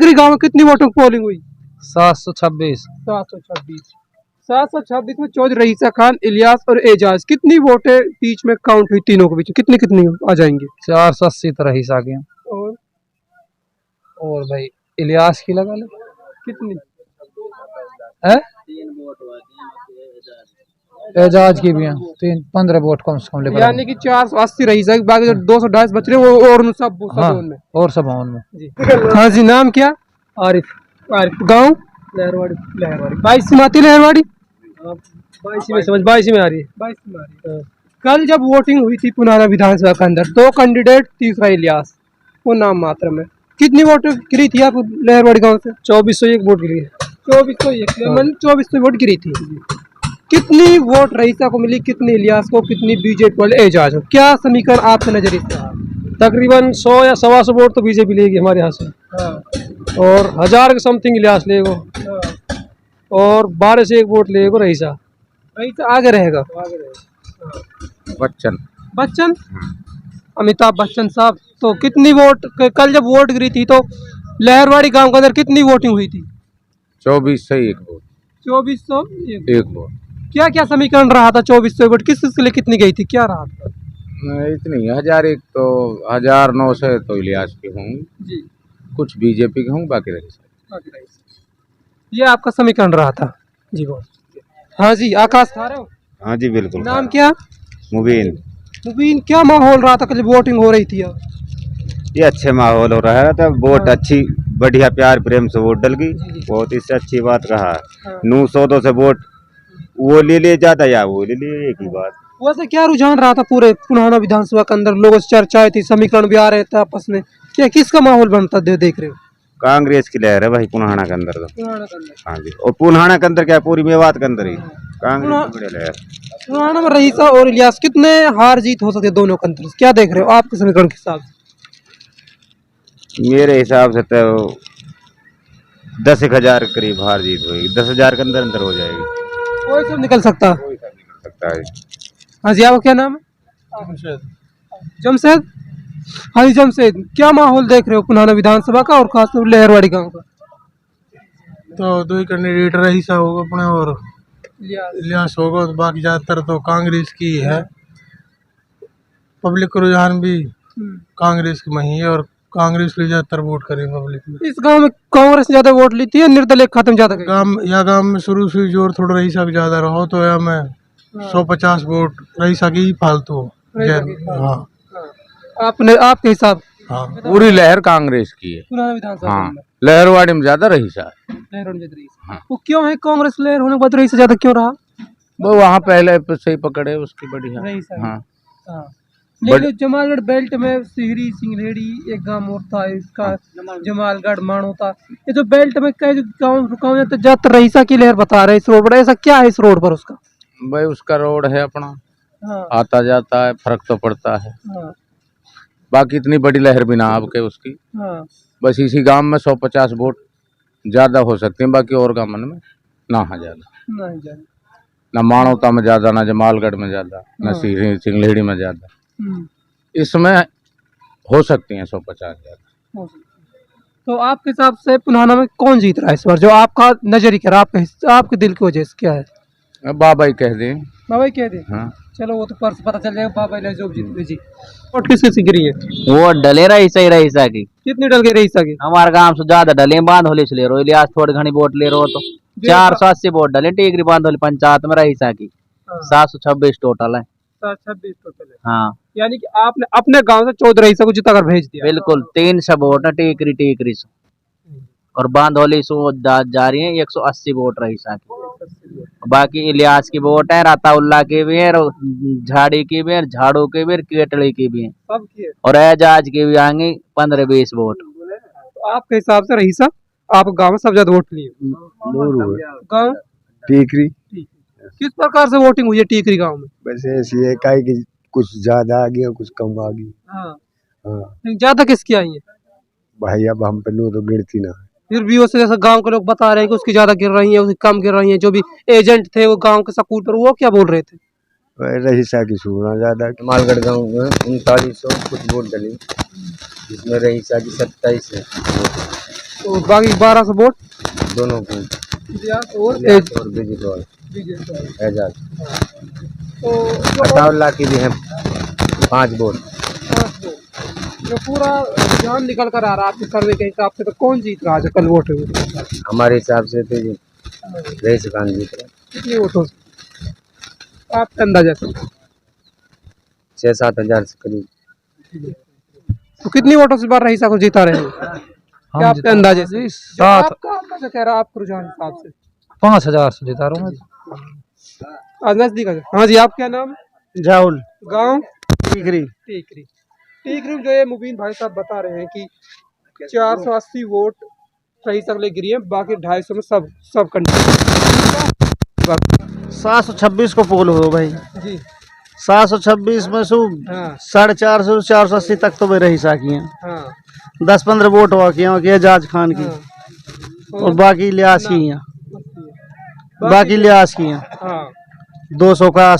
टीकरी गांव में कितनी वोटों की पोलिंग हुई? 726। 726 में चौधरी रईसा खान, इलियास और एजाज, कितनी वोटें बीच में काउंट हुई? तीनों के बीच कितनी कितनी आ जाएंगी? 480 तो रईसा के। और और भाई इलियास की लगा लो। कितनी है? एजाज की भी हैं 15 वोट कम से कम लेकर। यानी कि 480 रईसा की, बाकी जो 220 बच रहे हैं वो और सब हाँ, उनमें। और सब उनमें जी। हाँ जी, नाम क्या? आरिफ। गाँव? लहरवाड़ी। 22 में आती है लहरवाड़ी? 22 में समझ 22 में आ रही है। 22 में आ रही है। कल जब वोटिंग हुई थी पुनाना विधानसभा के अंदर, 2 कैंडिडेट, तीसरा इलियास, वो नाम मात्र में, कितनी वोट गिरी थी आप लहरवाड़ी गांव से? 2401 वोट गिरी है। 2401 मतलब 2400 वोट गिरी थी। कितनी वोट रईसा को मिली, कितनी इलियास को, कितनी बीजेपी वाले एजाज को? क्या समीकरण आपके नजरिए से? तकरीबन 100 या 125 वोट तो बीजेपी लेगी हमारे यहाँ से। हाँ। और 1000 के समथिंग इलियास लेगो। हाँ। और 12 से 1 वोट लेगो रईसा। रईसा आगे रहेगा। बच्चन अमिताभ बच्चन साहब। तो कितनी वोट कल जब वोट गिरी थी तो लहरवाड़ी गांव के अंदर कितनी वोटिंग हुई थी? 2401 वोट। 2401 वोट। क्या क्या समीकरण रहा था? 2400 वोट किस के लिए कितनी गई थी, क्या रहा था? इतनी 1001 तो 1900 तो इलियास के होंगे जी, कुछ बीजेपी के होंगे बाकी रईसा। ये आपका समीकरण रहा था जी। बोल। हाँ जी, आकाश खा रहे हो? हाँ जी बिल्कुल। नाम क्या? मुबीन। मुबीन, क्या माहौल रहा था कल वोटिंग हो रही थी? ये अच्छे माहौल हो रहा था, वोट अच्छी बढ़िया प्यार प्रेम से वोट डल गई। बहुत इससे अच्छी बात कहा। 900 से वोट वो ले लिए जाता या वो ले लिए, एक ही बात। वैसे क्या रुझान रहा था पूरे पुनाना विधानसभा के अंदर? लोगों से चर्चाएं थी, समीकरण भी आ रहे थे आपस में, क्या किसका माहौल बनता देख रहे हो? कांग्रेस की लहर है भाई पुनाना के अंदर तो। हाँ जी, और पुनाना के अंदर क्या पूरी मेवात के अंदर ही कांग्रेस की लहर। पुनाना में रईसा और इलियास, कितने हार जीत हो सकते दोनों के अंदर? क्या देख रहे हो आपके समीकरण के हिसाब से? मेरे हिसाब से तो 10,000 के करीब हार जीत होगी। 10,000 के अंदर अंदर हो जाएगी। कोई सब निकल सकता। कोई सब निकल सकता है। हाँ जी, आपका क्या नाम है? जमशेद। हाँ जी जमशेद, क्या माहौल देख रहे हो पुनाना विधानसभा का और खासतौर लहरवाड़ी गांव का? तो 2 ही कैंडिडेट रईसा होगा अपने और इलियास होगा, तो बाकी ज्यादातर तो कांग्रेस की है। पब्लिक का रुझान भी कांग्रेस की में ही है और कांग्रेस को ज्यादातर वोट करेंगे पब्लिक में। इस गांव में कांग्रेस ने ज्यादा वोट ली थी या निर्दलीय खत्म ज्यादा? गांव में शुरू से जोर थोड़ा रईसा का ज्यादा रहो, तो या में 150 वोट रईसा की ही फालतू। हाँ, आपके हिसाब? हाँ, पूरी लहर कांग्रेस की है पुनाना विधानसभा हाँ, लहरवाड़ी में ज्यादा रईसा है। हाँ। वो क्यों है? कांग्रेस लहर होने के बाद रईसा ज्यादा क्यों रहा? वो वहाँ पहले से ही पकड़े उसकी बढ़िया। हाँ। लेकिन जमालगढ़ बेल्ट में सिहरी, सिंगलेड़ी, एक गांव और था इसका जमालगढ़ मानो था। ये जो बेल्ट में कई गाँव तो ज्यादा रईसा की लहर बता रहे इस रोड पर। ऐसा क्या है इस रोड पर उसका? भाई उसका रोड है अपना। हाँ। आता जाता है, फर्क तो पड़ता है। हाँ। बाकी इतनी बड़ी लहर भी ना आपके उसकी। हाँ। बस इसी गांव में 150 वोट ज्यादा हो सकते हैं, बाकी और गांव में ना ज्यादा। ना मानवता में ज्यादा, ना जमालगढ़ में ज्यादा, ना सिंगलेड़ी में ज्यादा। इसमें हो सकती हैं 150 ज्यादा। तो आपके हिसाब से पुनाना में कौन जीत रहा है इस बार? जो आपका नजरिया, आपके दिल की वजह से क्या है? बाबा ही कह दें। बाबा ही कह दे। हाँ। चलो वो तो पर पता चल जाएगा। बाबा ने जो जीत जी। और किसकी गिरी है? वो डले रईसा की। कितनी डल गई रईसा की? हमारे गांव से ज्यादा डले, बांधोली से ले रहो। इलियास थोड़ी घनी वोट ले रहो तो 480 वोट डले टीकरी बांधोली पंचायत में रईसा की। 726 टोटल है। 726 टोटल है। हाँ, यानी कि आपने अपने गांव से 14 रईसा को जिता कर भेज दिया। बिल्कुल 300 वोट है टीकरी से। और बांधोली से जा रही है 180 वोट रईसा की। बाकी इलियास की वोट है, राताउल्ला की भी है, झाड़ी की भी है, झाड़ू की भी है, केटड़ी की भी है, और एजाज की भी आएंगे 15-20 वोट। तो आपके हिसाब से रईसा आप गांव में सब ज्यादा वोट लिए? गांव टीकरी। किस प्रकार से वोटिंग हुई है टीकरी गांव में? बस ऐसी है काहे कि कुछ ज्यादा आ गया कुछ कम आ गई। हाँ। ज्यादा किसकी आई है भाई? अब हम पे तो गिनती ना। फिर भी उसे जैसा गांव के लोग बता रहे हैं कि उसकी ज्यादा गिर रही है, उसकी कम गिर रही है। जो भी एजेंट थे वो गांव के सकूल पर, वो क्या बोल रहे थे? रईसा की सुना ज्यादा। मालगढ़ गांव में 3900 कुछ वोट डली, जिसमें रईसा की 27 है। और बाकी 1200 वोट दोनों को और और बीजेपी एजाज तो जो अताउल्ला की भी है 5 वोट। जो पूरा रुझान निकल कर आ रहा है आपके सर्वे के हिसाब से, तो कौन जीत रहा है कल वोट में? हमारे हिसाब से तो ये रईस खान जीत रहे। कितने वोटों से आपका अंदाजा से? 6-7 हजार से करीब। तो कितनी वोटों से बार रईसा को जीता रहे हैं क्या आपके अंदाजे से? जो आपका अंदाजा कह रहा है आपके रुझान हिसाब से 5000 से जिता रहा हूँ। आज नजदीक आ जाए। हाँ जी, आप क्या नाम? जाहुल गांव टिकरी। टीकरी। टीकरी में जो ये मुबीन भाई साहब बता रहे हैं कि 480 वोट सही सब ले गिरी है, बाकी 250 में सब कंट्री 726 को पोल हो भाई। जी 726 में सु हाँ 450 480 तक तो वे रही साकी हैं। हाँ 10-15 वोट हुआ की एजाज खान की हाँ और बाकी लियास की हैं। बाकी लियास की हैं हाँ 200 का